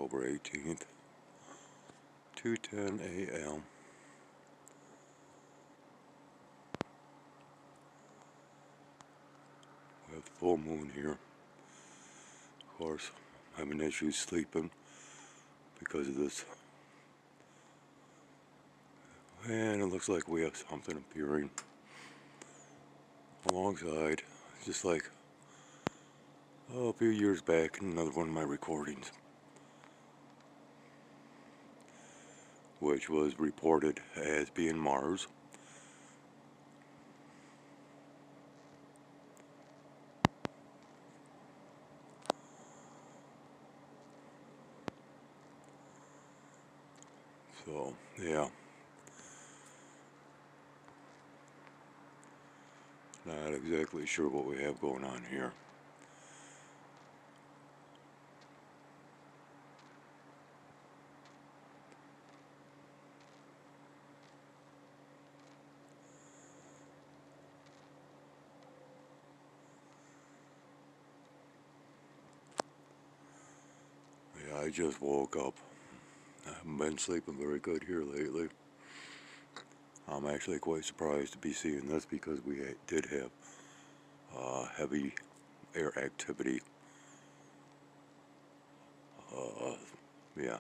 October 18th, 2:10 a.m. We have the full moon here. Of course, I'm having issues sleeping because of this. And it looks like we have something appearing alongside, just like a few years back in another one of my recordings, which was reported as being Mars. So, yeah. Not exactly sure what we have going on here. Yeah, I just woke up. I haven't been sleeping very good here lately. I'm actually quite surprised to be seeing this because we did have heavy air activity, yeah,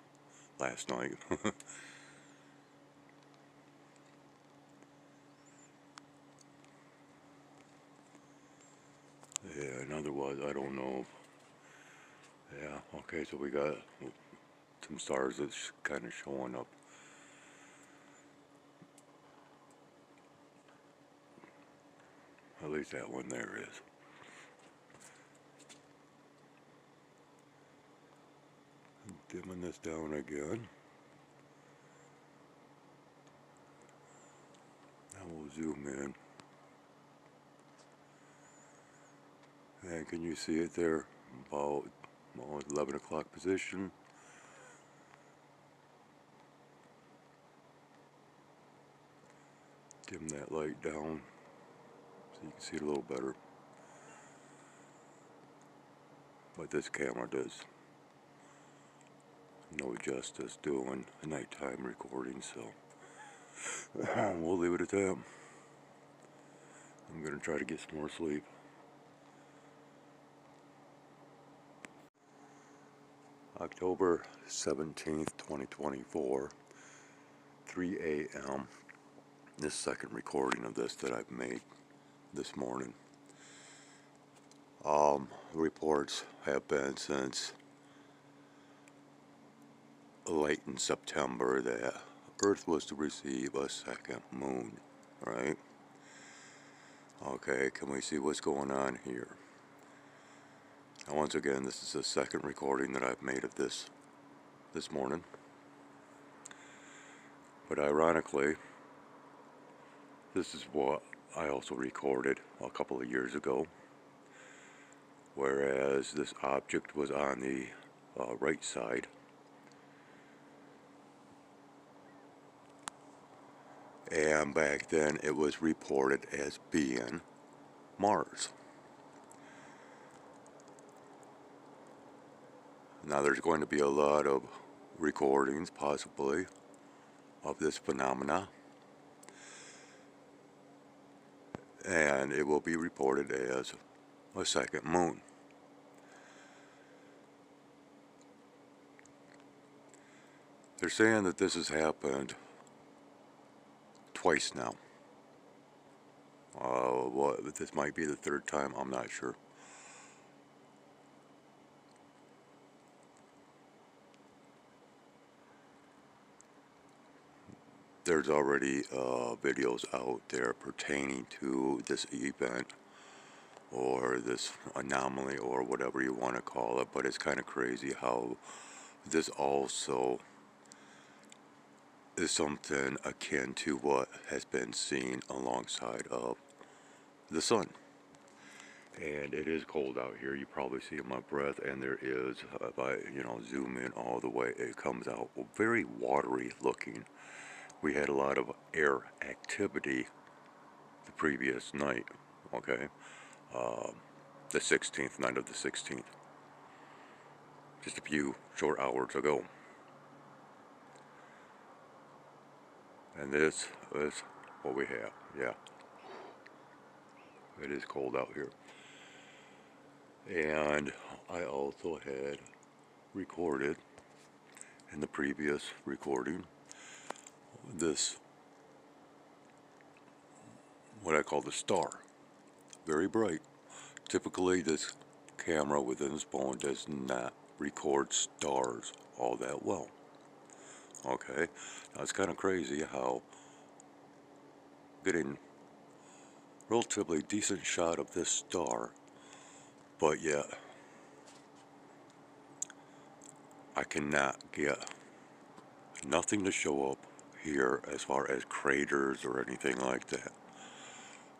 last night. Yeah, and otherwise, I don't know. Yeah, okay, so we got some stars that's kind of showing up. At least that one there is. Dimming this down again. Now we'll zoom in. And can you see it there? About 11 o'clock position. Dim that light down so you can see it a little better. But this camera does no justice doing a nighttime recording, so we'll leave it at that. I'm going to try to get some more sleep. October 17th, 2024, 3 a.m. This second recording of this that I've made this morning. Reports have been since late in September that Earth was to receive a second moon, right? Okay, can we see what's going on here? Now, once again, this is the second recording that I've made of this morning. But ironically, this is what I also recorded a couple of years ago, whereas this object was on the right side. And back then it was reported as being Mars. Now there's going to be a lot of recordings, possibly, of this phenomena. And it will be reported as a second moon. They're saying that this has happened twice now. This might be the third time, I'm not sure. There's already videos out there pertaining to this event or this anomaly or whatever you want to call it, but it's kind of crazy how this also is something akin to what has been seen alongside of the sun. And it is cold out here. You probably see my breath, and there is, if I zoom in all the way, it comes out very watery looking. We had a lot of air activity the previous night, okay? The 16th, night of the 16th. just a few short hours ago. And this is what we have. Yeah, it is cold out here. And I also had recorded in the previous recording this, what I call the star. Very bright. Typically this camera within this phone does not record stars all that well. Okay, now it's kind of crazy how getting relatively decent shot of this star, but yet I cannot get nothing to show up here as far as craters or anything like that.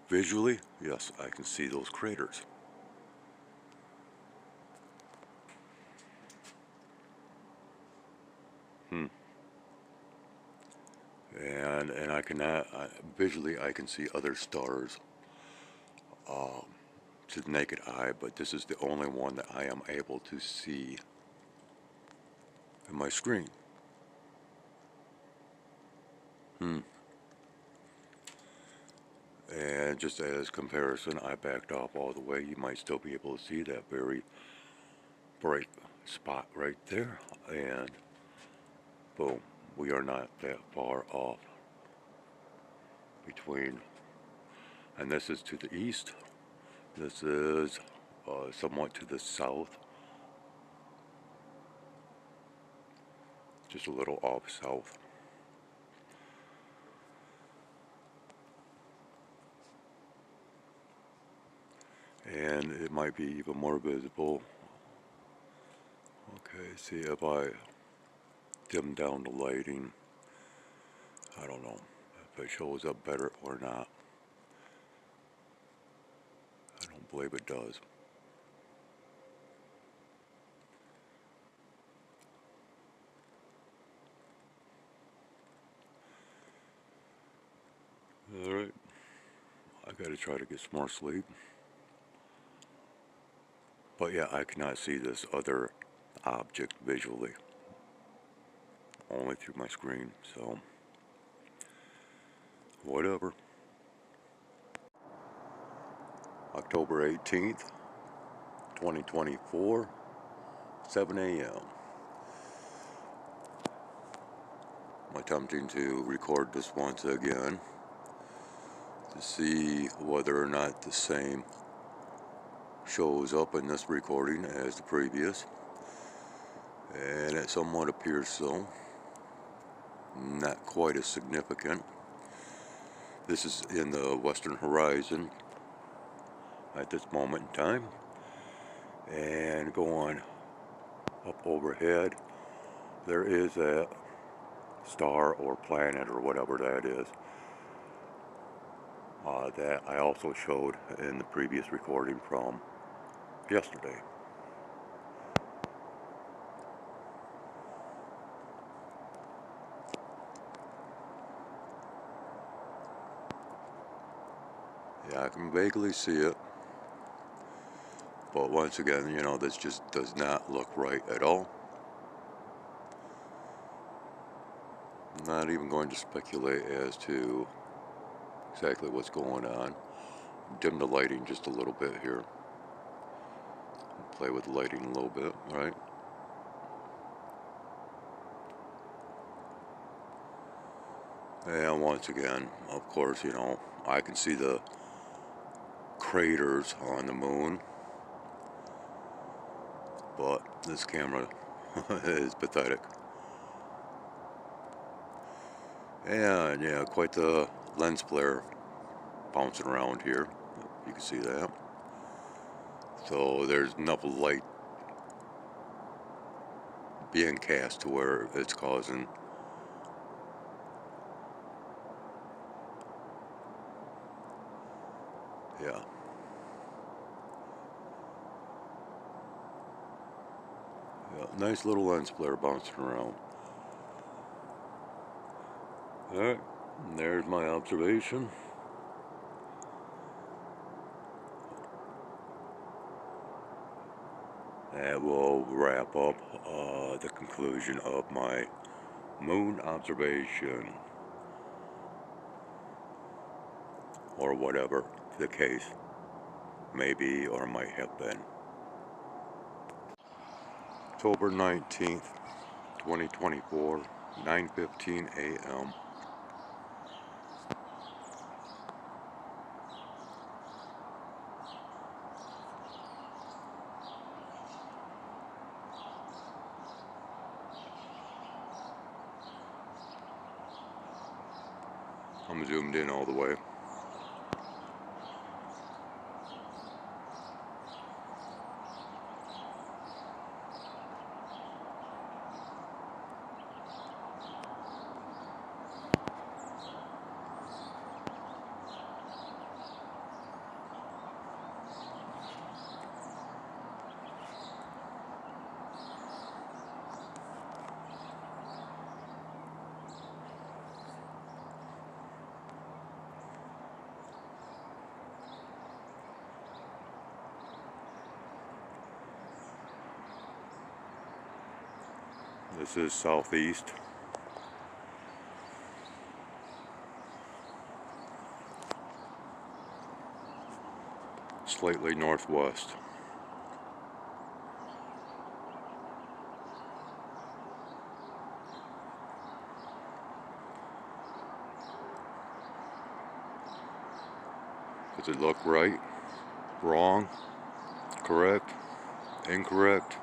Visually, yes, I can see those craters. And I cannot, visually I can see other stars to the naked eye, but this is the only one that I am able to see in my screen. And just as comparison, I backed off all the way. You might still be able to see that very bright spot right there. And boom, we are not that far off between. And this is to the east. This is somewhat to the south. Just a little off south. And it might be even more visible. Okay, see if I dim down the lighting. I don't know if it shows up better or not. I don't believe it does. Alright, I gotta try to get some more sleep. But yeah, I cannot see this other object visually. Only through my screen, so whatever. October 18th, 2024, 7 a.m. I'm attempting to record this once again to see whether or not the same shows up in this recording as the previous. And it somewhat appears so. Not quite as significant. This is in the western horizon at this moment in time. And going up overhead, there is a star or planet or whatever that is that I also showed in the previous recording from yesterday. Yeah, I can vaguely see it, but once again, you know, this just does not look right at all. I'm not even going to speculate as to exactly what's going on. Dim the lighting just a little bit here. Play with the lighting a little bit, right? And once again, of course, you know, I can see the craters on the moon, but this camera is pathetic. And yeah, quite the lens flare bouncing around here. You can see that. So there's enough light being cast to where it's causing yeah. Yeah, nice little lens flare bouncing around. Alright, there's my observation. that will wrap up the conclusion of my moon observation, or whatever the case may be or might have been. October 19th, 2024, 9:15 a.m. I'm zoomed in all the way. This is southeast. Slightly northwest. Does it look right? Wrong? Correct? Incorrect?